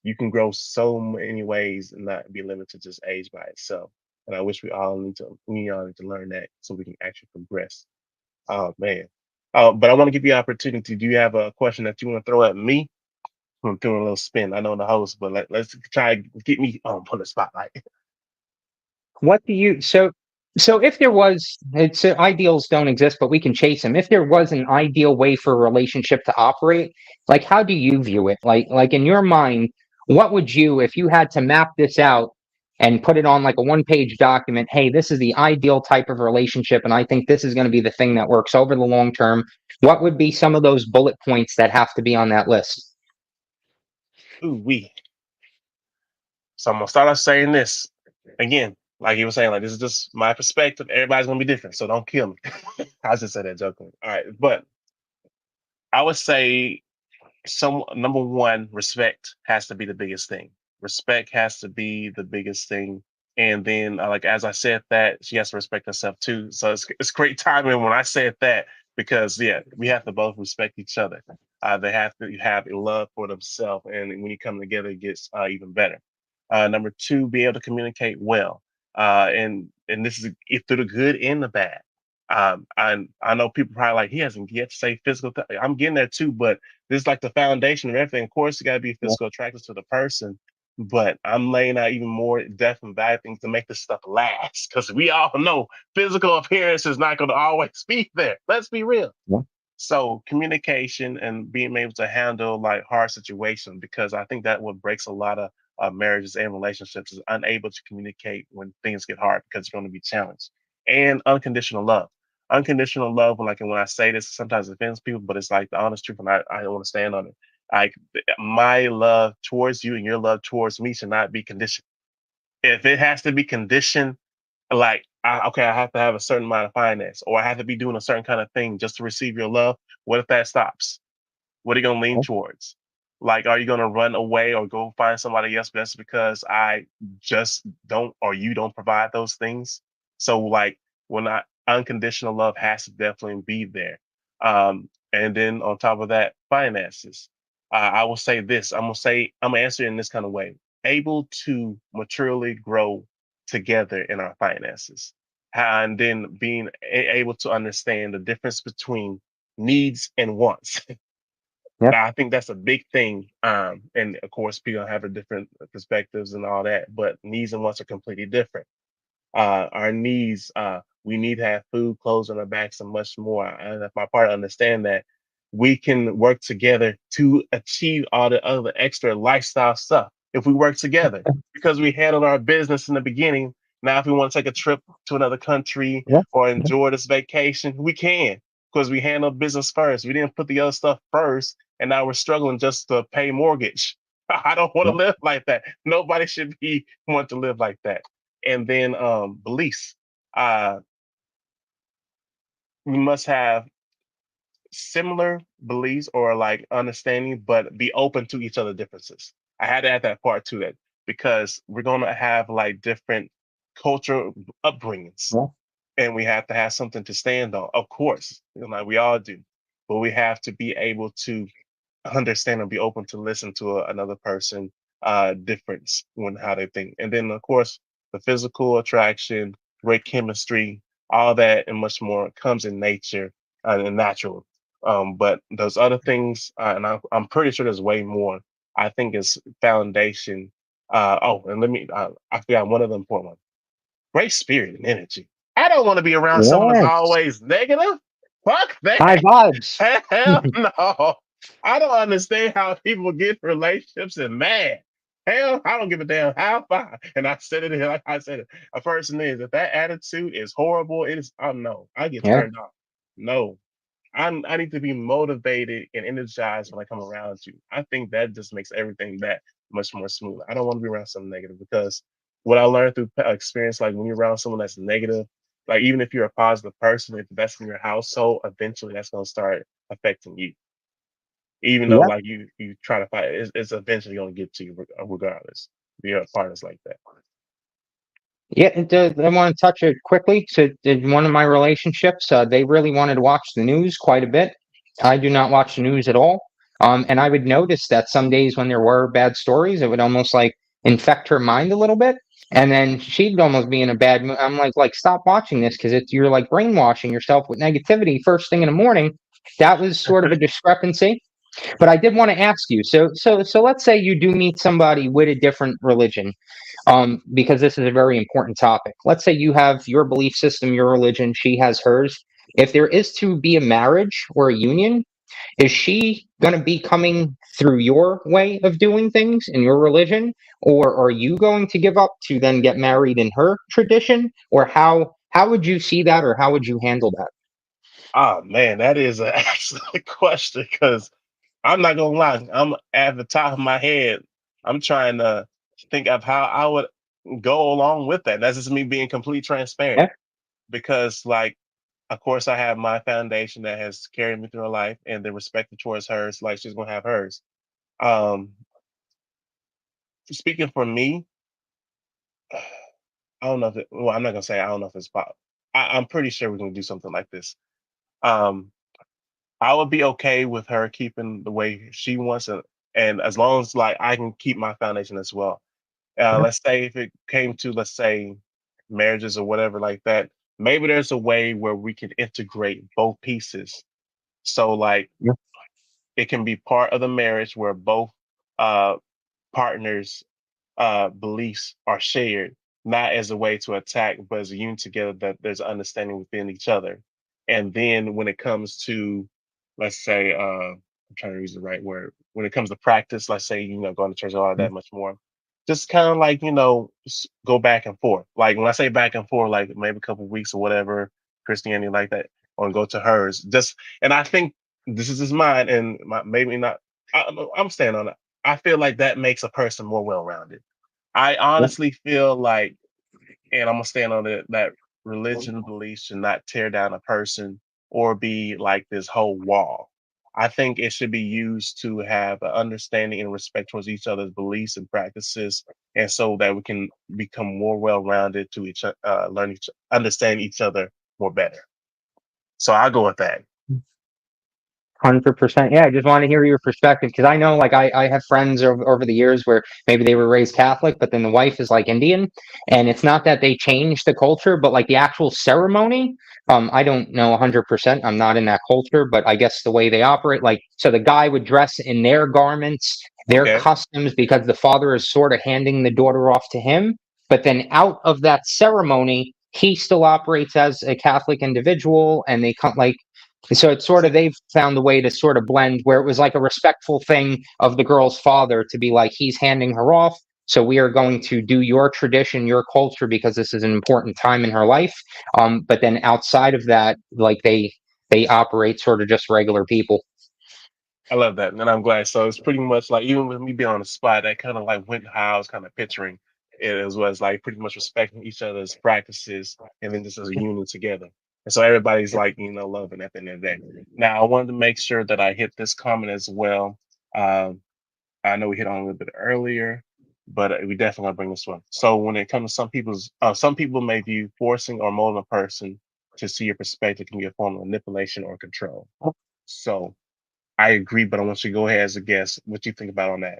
You can grow so many ways and not be limited to just age by itself. And I wish we all need to learn that so we can actually progress. Oh man. But I want to give you an opportunity. Do you have a question that you want to throw at me? I'm doing a little spin. I know the host, but let's try to get me on the spotlight. What do you so if there was, it's ideals don't exist, but we can chase them. If there was an ideal way for a relationship to operate, like how do you view it? Like in your mind, what would you, if you had to map this out and put it on like a one-page document. Hey, this is the ideal type of relationship, and I think this is going to be the thing that works over the long term. What would be some of those bullet points that have to be on that list? Ooh, we. So I'm gonna start off saying this again, like you were saying, like this is just my perspective. Everybody's gonna be different, so don't kill me. I just said that jokingly. All right, but I would say some number one, respect has to be the biggest thing. Respect has to be the biggest thing. And then, like as I said that, she has to respect herself too. So it's great timing when I said that because yeah, we have to both respect each other. They have to have a love for themselves, and when you come together, it gets even better. Number two, be able to communicate well, and this is through the good and the bad. I know people probably like he hasn't yet to say physical. I'm getting there too, but this is like the foundation of everything. Of course, you got to be Yeah. physical attracted to the person, but I'm laying out even more depth and value things to make this stuff last. Because we all know physical appearance is not going to always be there. Let's be real. Yeah. So communication and being able to handle like hard situations, because I think that what breaks a lot of marriages and relationships is unable to communicate when things get hard because you're going to be challenged. And unconditional love. Unconditional love, when I say this, sometimes it offends people, but it's like the honest truth, and I don't want to stand on it. Like my love towards you and your love towards me should not be conditioned. If it has to be conditioned, like okay, I have to have a certain amount of finance, or I have to be doing a certain kind of thing just to receive your love. What if that stops? What are you gonna lean towards? Like, are you gonna run away or go find somebody else just because I just don't or you don't provide those things? So like when I unconditional love has to definitely be there. And then on top of that, finances. I will say this. I'm gonna answer it in this kind of way. Able to maturely grow together in our finances. And then being able to understand the difference between needs and wants. Yep. I think that's a big thing. And of course, people have a different perspectives and all that, but needs and wants are completely different. Our needs, we need to have food, clothes on our backs, and much more. And if my partner understand that, we can work together to achieve all the other extra lifestyle stuff. If we work together, because we handled our business in the beginning. Now, if we want to take a trip to another country Yeah. or enjoy this vacation, we can because we handled business first. We didn't put the other stuff first, and now we're struggling just to pay mortgage. I don't want Yeah. to live like that. Nobody should be want to live like that. And then beliefs. Uh, we must have similar beliefs or like understanding, but be open to each other differences. I had to add that part to that because we're gonna have like different cultural upbringings, Yeah. and we have to have something to stand on. Of course, like we all do, but we have to be able to understand and be open to listen to another person difference when how they think, and then of course the physical attraction, great chemistry, all that and much more comes in nature and natural. But those other things, and I'm pretty sure there's way more. I think is foundation. Oh, and I forgot one of the important ones: great spirit and energy. I don't want to be around someone that's Yes. always negative. Fuck High that. vibes. Hell no. I don't understand how people get in relationships and mad. Hell, I don't give a damn how far. And I said it here, like I said it. A person is, if that attitude is horrible, it is, oh no, I get Yeah. turned off. No, I need to be motivated and energized when I come around you. I think that just makes everything that much more smooth. I don't want to be around something negative because what I learned through experience, like when you're around someone that's negative, like even if you're a positive person, if that's in your household, eventually that's going to start affecting you. Even though Yeah. like you try to fight, it's eventually going to get to you regardless. If you're a partners like that. Yeah, I want to touch it quickly. So, in one of my relationships, they really wanted to watch the news quite a bit. I do not watch the news at all. And I would notice that some days when there were bad stories, it would almost like infect her mind a little bit. And then she'd almost be in a bad mood. I'm like, stop watching this because you're like brainwashing yourself with negativity first thing in the morning. That was sort of a discrepancy. But I did want to ask you. So let's say you do meet somebody with a different religion, because this is a very important topic. Let's say you have your belief system, your religion, she has hers. If there is to be a marriage or a union, Is she going to be coming through your way of doing things in your religion, or are you going to give up to then get married in her tradition, or how would you see that, or how would you handle that? Oh man, that is an excellent question because I'm not gonna lie, I'm at the top of my head. I'm trying to think of how I would go along with that. That's just me being completely transparent Yeah. because, like, of course, I have my foundation that has carried me through her life, and the respect towards hers, like she's gonna have hers. Um, Speaking for me, I don't know if well, I'm not gonna say I don't know if it's pop. I'm pretty sure we're gonna do something like this. Um, I would be okay with her keeping the way she wants it, and as long as like I can keep my foundation as well. Mhm. Let's say if it came to, let's say, marriages or whatever like that, maybe there's a way where we can integrate both pieces. So like Yeah. it can be part of the marriage where both uh partners beliefs are shared, not as a way to attack, but as a unit together that there's understanding within each other. And then when it comes to, let's say, I'm trying to use the right word. When it comes to practice, let's say, going to church a lot that much more, just kind of like, go back and forth. Like when I say back and forth, like maybe a couple weeks or whatever, Christianity like that, or go to hers. And I think this is just mine, and maybe not. I'm staying on it. I feel like that makes a person more well-rounded. I Yeah. honestly feel like, and I'm gonna stand on it, that religion beliefs should not tear down a person or be like this whole wall. I think it should be used to have an understanding and respect towards each other's beliefs and practices, and so that we can become more well-rounded to understand each other more better. So I'll go with that. 100%. Yeah, I just want to hear your perspective because I know, like, I have friends over the years where maybe they were raised Catholic, but then the wife is like Indian, and it's not that they changed the culture, but like the actual ceremony. I don't know 100%. I'm not in that culture, but I guess the way they operate, like, so the guy would dress in their garments, their Okay. customs, because the father is sort of handing the daughter off to him. But then out of that ceremony, he still operates as a Catholic individual, and they come like so it's sort of they've found a way to sort of blend where it was like a respectful thing of the girl's father to be like, he's handing her off. So we are going to do your tradition, your culture, because this is an important time in her life. But then outside of that, like they operate sort of just regular people. I love that, and I'm glad. So it's pretty much like even with me being on the spot, that kind of like went how I was kind of picturing it as was like pretty much respecting each other's practices and then just as a union together. And so everybody's like, loving at the end of the day. Now I wanted to make sure that I hit this comment as well. Um, I know we hit on it a little bit earlier, but we definitely want to bring this one. So when it comes to some people may view forcing or molding a person to see your perspective can be a form of manipulation or control. So I agree, but I want you to go ahead as a guest. What you think about on that?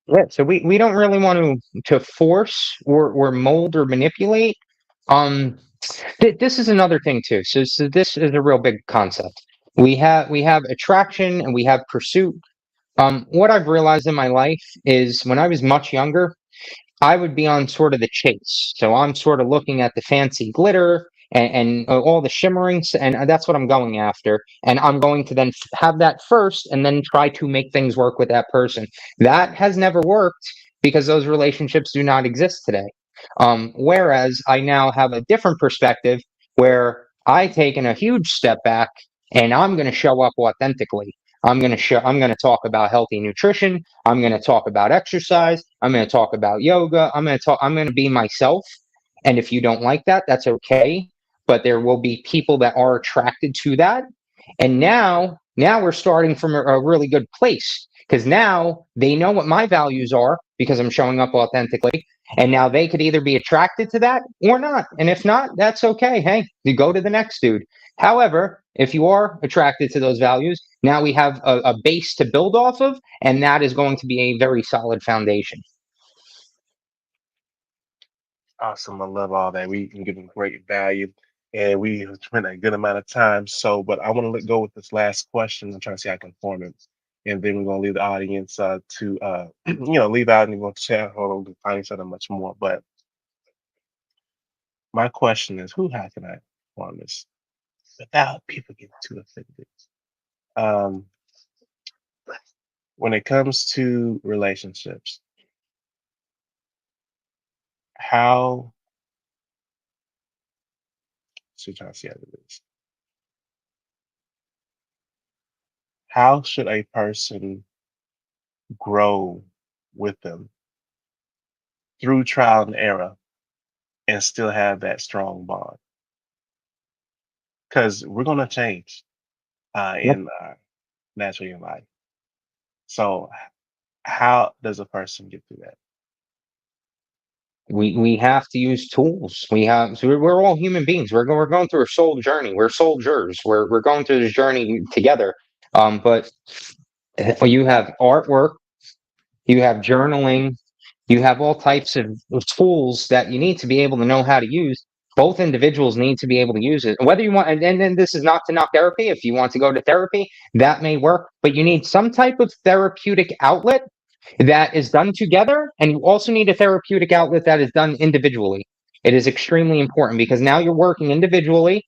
Yeah, so we don't really want to force or mold or manipulate. Um, this is another thing too. So this is a real big concept. We have attraction and we have pursuit. What I've realized in my life is when I was much younger, I would be on sort of the chase. So I'm sort of looking at the fancy glitter and all the shimmerings, and that's what I'm going after. And I'm going to then have that first and then try to make things work with that person. That has never worked because those relationships do not exist today. Whereas I now have a different perspective where I've taken a huge step back and I'm going to show up authentically. I'm going to talk about healthy nutrition. I'm going to talk about exercise. I'm going to talk about yoga. I'm going to be myself. And if you don't like that, that's okay. But there will be people that are attracted to that. And now we're starting from a really good place because now they know what my values are because I'm showing up authentically. And now they could either be attracted to that or not. And if not, that's okay. Hey, you go to the next dude. However, if you are attracted to those values, now we have a base to build off of, and that is going to be a very solid foundation. Awesome. I love all that. We can give them great value, and we have spent a good amount of time. So, but I want to let go with this last question. I'm trying to see how I can form it, and then we're going to leave the audience to leave out and we're going to chat or find each other much more. But my question is, how can I form this without people getting too offended? Um, when it comes to relationships, how should I say this? How should a person grow with them through trial and error and still have that strong bond? Because we're gonna change Yep. in naturally in life. So how does a person get through that? We have to use tools. We have so we're all human beings. We're going through a soul journey. We're soldiers. We're going through this journey together. But you have artwork, you have journaling, you have all types of tools that you need to be able to know how to use. Both individuals need to be able to use it. Whether you want, and then this is not to knock therapy. If you want to go to therapy, that may work, but you need some type of therapeutic outlet that is done together, and you also need a therapeutic outlet that is done individually. It is extremely important because now you're working individually,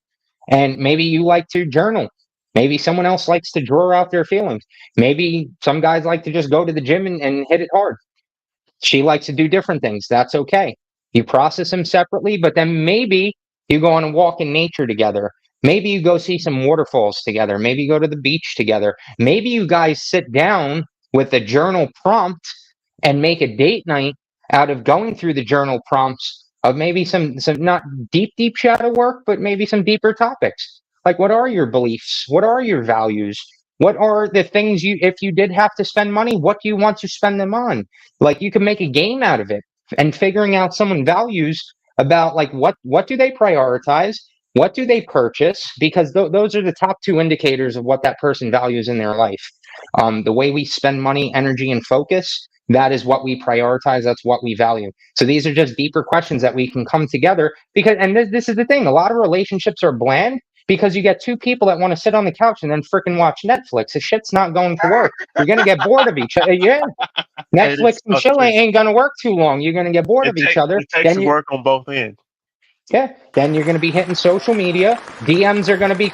and maybe you like to journal. Maybe someone else likes to draw out their feelings. Maybe some guys like to just go to the gym and hit it hard. She likes to do different things. That's okay. You process them separately, but then maybe you go on a walk in nature together. Maybe you go see some waterfalls together. Maybe you go to the beach together. Maybe you guys sit down with a journal prompt and make a date night out of going through the journal prompts of maybe some not deep shadow work, but maybe some deeper topics. Like, what are your beliefs? What are your values? What are the things you, if you did have to spend money, what do you want to spend them on? Like, you can make a game out of it, and figuring out someone values about like what do they prioritize, what do they purchase, because those are the top two indicators of what that person values in their life. The way we spend money, energy, and focus, that is what we prioritize, that's what we value. So these are just deeper questions that we can come together, because and this is the thing, a lot of relationships are bland because you get two people that want to sit on the couch and then freaking watch Netflix. The shit's not going to work. You're going to get bored of each other. Yeah, And Netflix it's and so chill true. ain't gonna work too long. You're gonna get bored of each other. It takes Then you, work on both ends. yeah, then you're gonna be hitting social media. DMs are gonna be,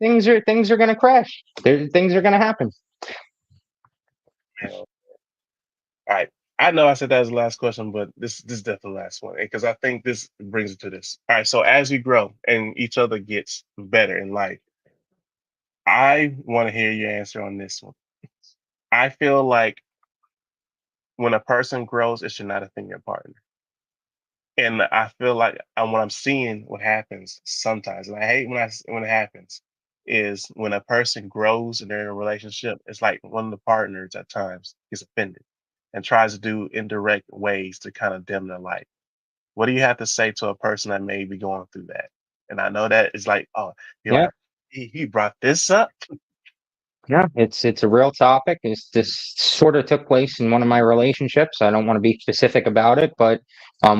things are gonna crash. Things are gonna happen. Man. All right. I know I said that was the last question, but this is definitely the last one because I think this brings it to this. All right. So as we grow and each other gets better in life, I want to hear your answer on this one. I feel like when a person grows, it should not offend your partner. And I feel like what I'm seeing, what happens sometimes, and I hate when it happens, is when a person grows and they're in a relationship, it's like one of the partners at times gets offended and tries to do indirect ways to kind of dim their light. What do you have to say to a person that may be going through that? And I know that it's like, oh, you're Yeah. like, he brought this up. Yeah, it's a real topic. This sort of took place in one of my relationships. I don't want to be specific about it, but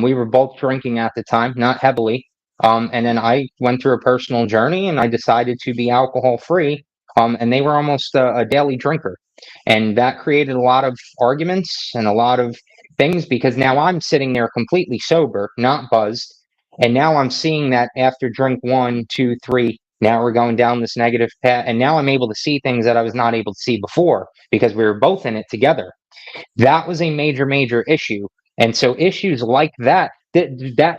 we were both drinking at the time, not heavily. And then I went through a personal journey, and I decided to be alcohol free. And they were almost a daily drinker, and that created a lot of arguments and a lot of things because now I'm sitting there completely sober, not buzzed, and now I'm seeing that after drink one, two, three. Now we're going down this negative path, and now I'm able to see things that I was not able to see before because we were both in it together. That was a major issue. And so issues like that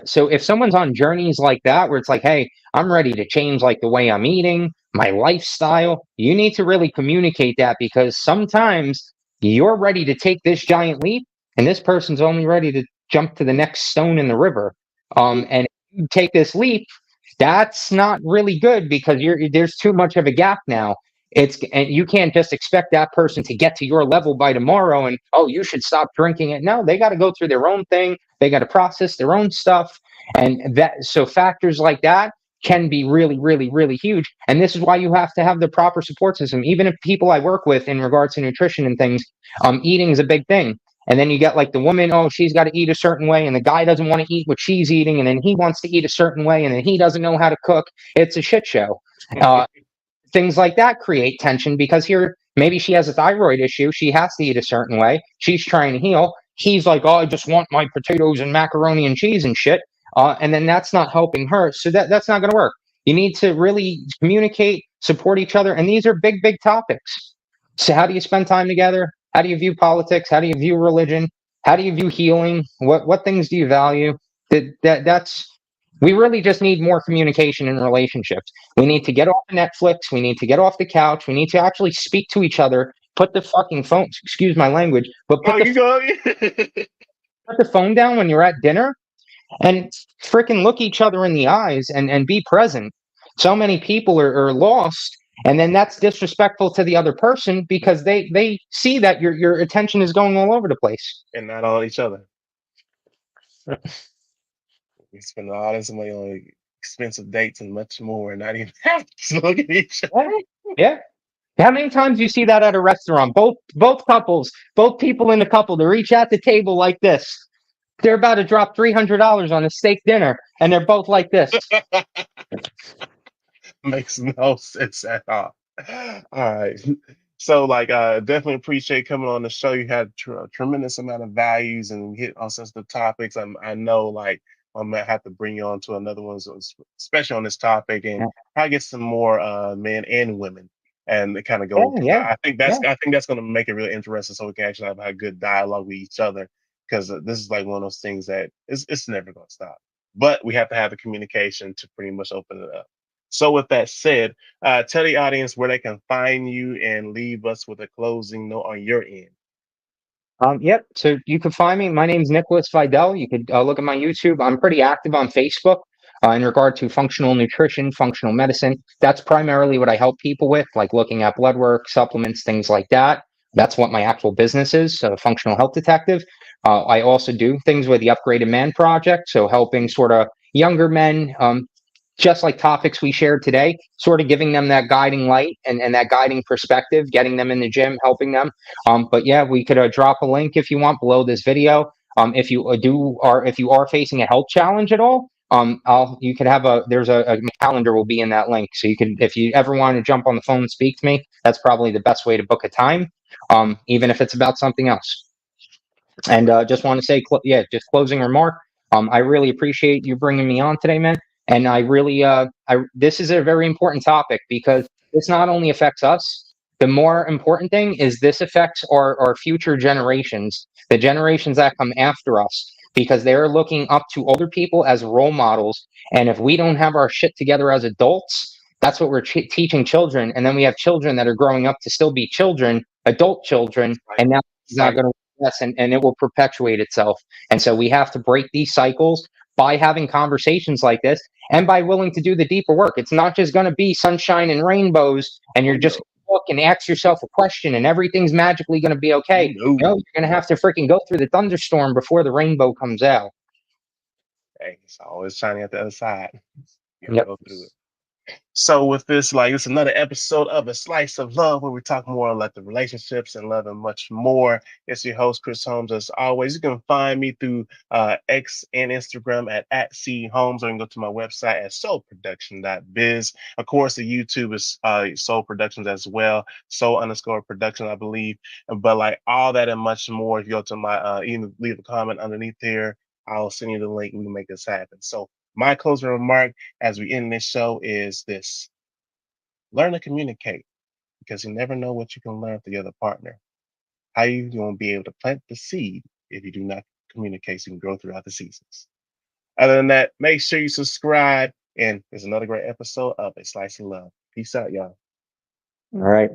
so if someone's on journeys like that where it's like, hey, I'm ready to change like the way I'm eating, my lifestyle, you need to really communicate that because sometimes you're ready to take this giant leap and this person's only ready to jump to the next stone in the river. And if you take this leap, that's not really good because there's too much of a gap now. And you can't just expect that person to get to your level by tomorrow and, oh, you should stop drinking it. No, they got to go through their own thing. They got to process their own stuff. And that, so factors like that can be really huge. And this is why you have to have the proper support system. Even if people I work with in regards to nutrition and things, eating is a big thing. And then you get like the woman, oh, she's got to eat a certain way, and the guy doesn't want to eat what she's eating, and then he wants to eat a certain way, and then he doesn't know how to cook. It's a shit show. Uh, Things like that create tension because here maybe she has a thyroid issue, she has to eat a certain way, she's trying to heal, he's like, oh, I just want my potatoes and macaroni and cheese and shit, and then that's not helping her, so that's not going to work. You need to really communicate, support each other. And these are big, big topics. So how do you spend time together? How do you view politics? How do you view religion? How do you view healing? What things do you value? That's we really just need more communication in relationships. We need to get off of Netflix. We need to get off the couch. We need to actually speak to each other. Put the fucking phone, excuse my language, but Oh, you go. put the phone down when you're at dinner and freaking look each other in the eyes and be present. So many people are lost, and then that's disrespectful to the other person because they see that your attention is going all over the place. And not on each other. We spend all this money on expensive dates and much more, and not even have to look at each other. Yeah. How many times do you see that at a restaurant? Both couples, both people in the couple, they reach at the table like this. They're about to drop $300 on a steak dinner, and they're both like this. Makes no sense at all. All right. So, like, definitely appreciate coming on the show. You had a tremendous amount of values and we hit on sensitive topics. I know, like, I'm gonna have to bring you on to another one, so especially on this topic, and probably get some more men and women, and to kind of go. 'Cause Yeah, yeah. I think that's gonna make it really interesting, so we can actually have a good dialogue with each other. Because this is like one of those things that it's never gonna stop. But we have to have the communication to pretty much open it up. So, with that said, tell the audience where they can find you and leave us with a closing note on your end. Yep. So you can find me. My name's Nicholas Vidal. You could look at my YouTube. I'm pretty active on Facebook in regard to functional nutrition, functional medicine. That's primarily what I help people with, like looking at blood work, supplements, things like that. That's what my actual business is, so functional health detective. I also do things with the Upgraded Man Project, so helping sort of younger men, just like topics we shared today, sort of giving them that guiding light and that guiding perspective, getting them in the gym, helping them. But yeah, we could drop a link if you want below this video. If you are facing a health challenge at all, you could have a calendar will be in that link. So you can, if you ever want to jump on the phone and speak to me, that's probably the best way to book a time. Even if it's about something else. And just want to say, just closing remark. I really appreciate you bringing me on today, man. And I really, this is a very important topic because this not only affects us. The more important thing is this affects our future generations, the generations that come after us, because they're looking up to older people as role models. And if we don't have our shit together as adults, that's what we're teaching children. And then we have children that are growing up to still be children, adult children, Right. and now it's not Right. going to. Yes, and it will perpetuate itself. And so we have to break these cycles by having conversations like this and by willing to do the deeper work. It's not just going to be sunshine and rainbows and you're just gonna look and ask yourself a question and everything's magically going to be okay. No. No, you're going to have to freaking go through the thunderstorm before the rainbow comes out. Hey, it's always shining at the other side. You gotta Yep. go through it. So with this, like it's another episode of A Slice of Love where we talk more on like the relationships and love and much more. It's your host, Chris Holmes. As always, you can find me through X and Instagram at C Holmes, or you can go to my website at soulproduction.biz. Of course, the YouTube is Soul Productions as well, Soul_production, I believe. But like all that and much more, if you go to my even leave a comment underneath there, I'll send you the link. We can make this happen. So my closing remark as we end this show is this: learn to communicate because you never know what you can learn from the other partner. How you going to be able to plant the seed if you do not communicate so you can grow throughout the seasons? Other than that, make sure you subscribe. And there's another great episode of A Slice of Love. Peace out, y'all. All right.